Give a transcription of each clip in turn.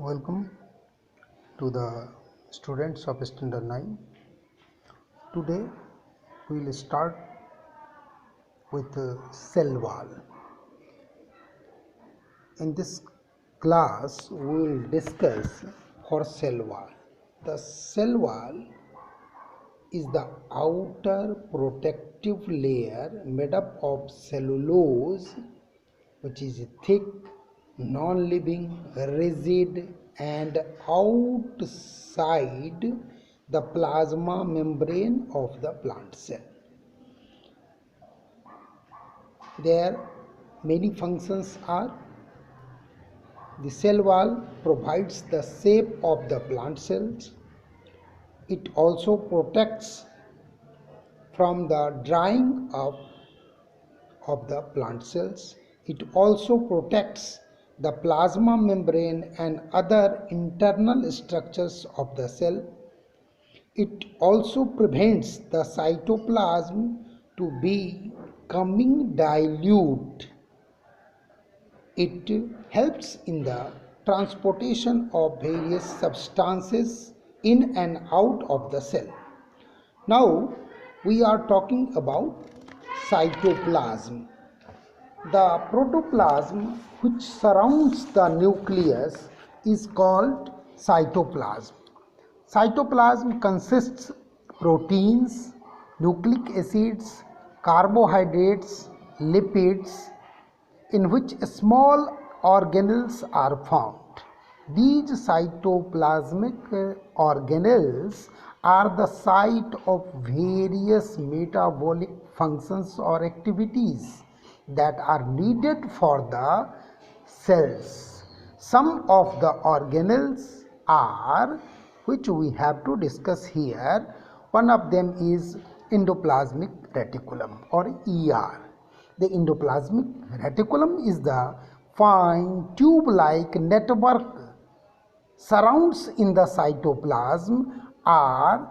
Welcome to the students of Standard 9. Today we will start with the cell wall. In this class we will discuss for cell wall. The cell wall is the outer protective layer made up of cellulose, which is thick, non-living, rigid, and outside the plasma membrane of the plant cell. There many functions are: the cell wall provides the shape of the plant cells. It also protects from the drying of the plant cells. It also protects the plasma membrane and other internal structures of the cell. It also prevents the cytoplasm to becoming dilute. It helps in the transportation of various substances in and out of the cell. Now we are talking about cytoplasm. The protoplasm which surrounds the nucleus is called cytoplasm. Cytoplasm consists proteins, nucleic acids, carbohydrates, lipids, in which small organelles are found. These cytoplasmic organelles are the site of various metabolic functions or activities that are needed for the cells. Some of the organelles are, which we have to discuss here. One of them is endoplasmic reticulum or ER. The endoplasmic reticulum is the fine tube-like network surrounds in the cytoplasm, are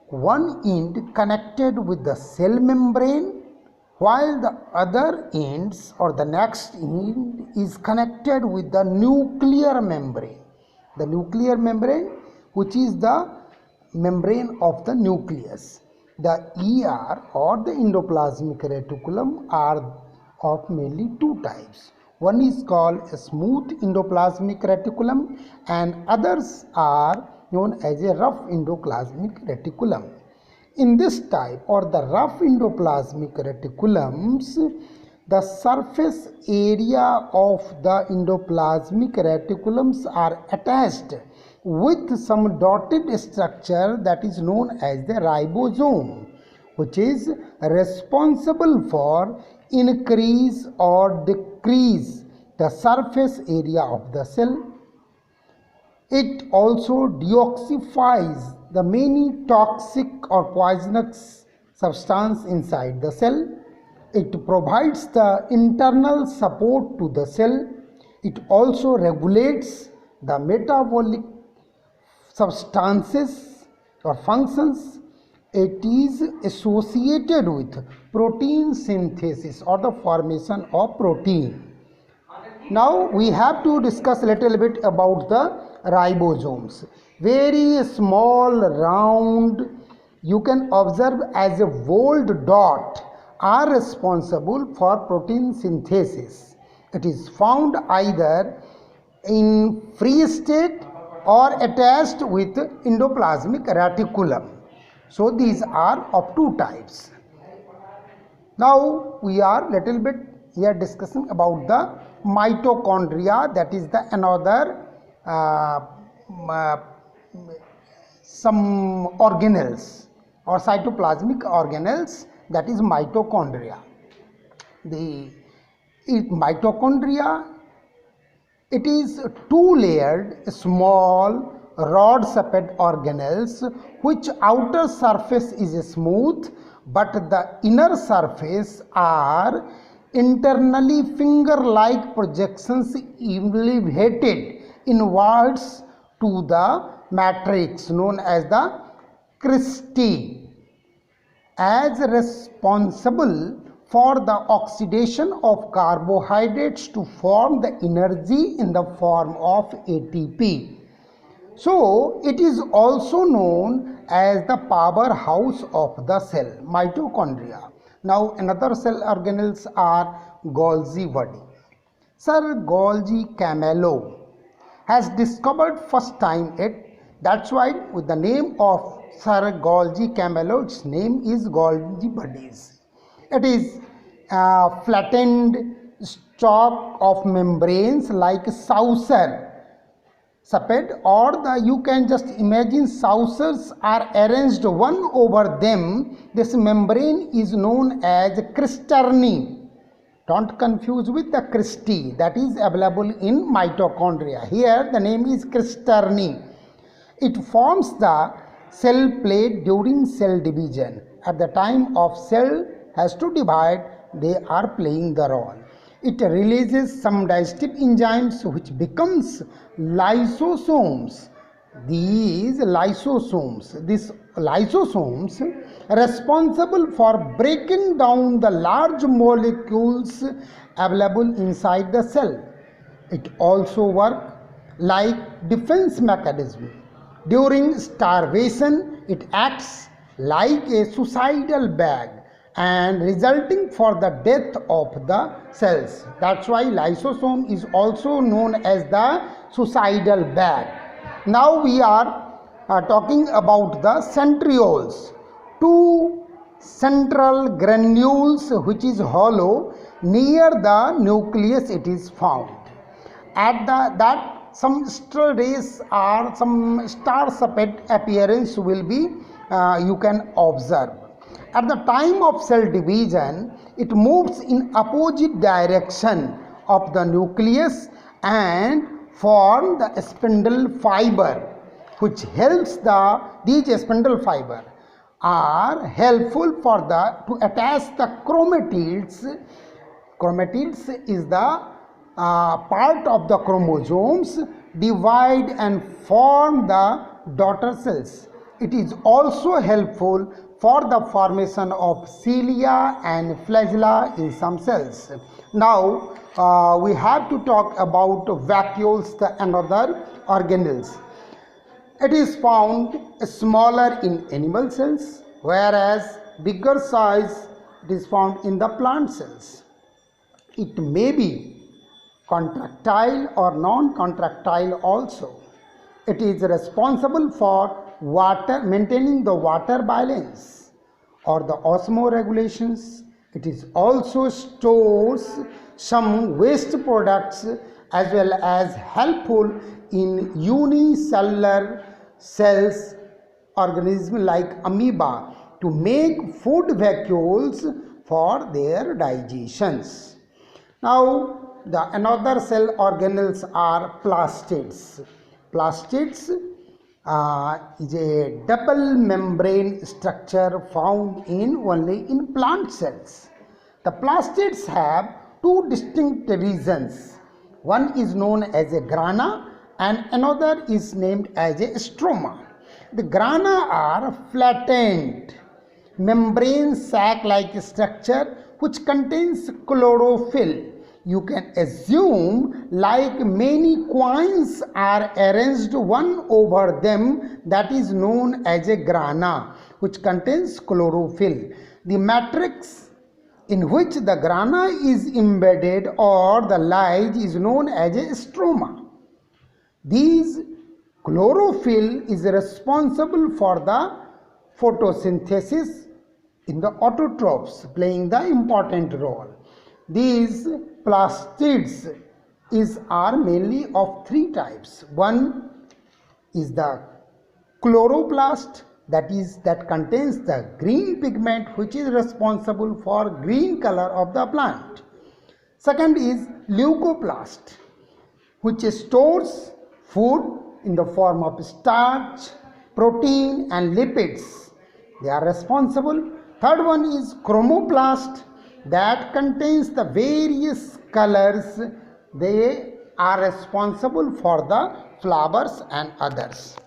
one end connected with the cell membrane, while the other ends or the next end is connected with the nuclear membrane. The nuclear membrane, which is the membrane of the nucleus. The ER or the endoplasmic reticulum are of mainly two types. One is called a smooth endoplasmic reticulum and others are known as a rough endoplasmic reticulum. In this type or the rough endoplasmic reticulums, the surface area of the endoplasmic reticulums are attached with some dotted structure that is known as the ribosome, which is responsible for increase or decrease the surface area of the cell. It also deoxifies the many toxic or poisonous substance inside the cell. It provides the internal support to the cell. It also regulates the metabolic substances or functions. It is associated with protein synthesis or the formation of protein. Now we have to discuss a little bit about the ribosomes. Very small, round, you can observe as a bold dot, are responsible for protein synthesis. It is found either in free state or attached with endoplasmic reticulum. So these are of two types. Now we are little bit here discussing about the mitochondria, that is the another some organelles or cytoplasmic organelles, that is mitochondria. The mitochondria, it is two-layered small rod-shaped organelles which outer surface is smooth but the inner surface are internally finger-like projections elevated inwards to the matrix known as the cristae, as responsible for the oxidation of carbohydrates to form the energy in the form of ATP. So it is also known as the powerhouse of the cell, mitochondria. Now another cell organelles are Golgi body. Sir Golgi Camelot has discovered first time it. That's why with the name of Sir Golgi Camelot, its name is Golgi bodies. It is flattened stalk of membranes like saucer sepet, or you can just imagine saucers are arranged one over them. This membrane is known as cisternae. Don't confuse with the cristae that is available in mitochondria. Here the name is cisternae. It forms the cell plate during cell division. At the time of cell has to divide, they are playing the role. It releases some digestive enzymes which becomes lysosomes. These lysosomes responsible for breaking down the large molecules available inside the cell. It also works like defense mechanism. During starvation, it acts like a suicidal bag and resulting for the death of the cells. That's why lysosome is also known as the suicidal bag. Now we are talking about the centrioles. Two central granules which is hollow near the nucleus it is found. At that some star rays or some star sepet appearance will be you can observe. At the time of cell division, it moves in opposite direction of the nucleus and form the spindle fiber, which helps these spindle fiber are helpful for to attach the chromatids. Chromatids is the part of the chromosomes, divide and form the daughter cells. It is also helpful for the formation of cilia and flagella in some cells. Now we have to talk about vacuoles, the another organelles. It is found smaller in animal cells, whereas bigger size it is found in the plant cells. It may be contractile or non-contractile also. It is responsible for maintaining the water balance or the osmoregulations. It is also stores some waste products as well as helpful in unicellular cells organisms like amoeba to make food vacuoles for their digestions. Now another cell organelles are plastids. Plastids is a double membrane structure found only in plant cells. The plastids have two distinct regions. One is known as a grana and another is named as a stroma. The grana are flattened membrane sac-like structure which contains chlorophyll. You can assume like many coins are arranged one over them, that is known as a grana, which contains chlorophyll. The matrix in which the grana is embedded or the lies is known as a stroma. These chlorophyll is responsible for the photosynthesis in the autotrophs, playing the important role. These plastids are mainly of three types. One is the chloroplast, that contains the green pigment which is responsible for green color of the plant. Second is leucoplast, which stores food in the form of starch, protein and lipids. They are responsible. Third one is chromoplast, that contains the various colors. They are responsible for the flowers and others.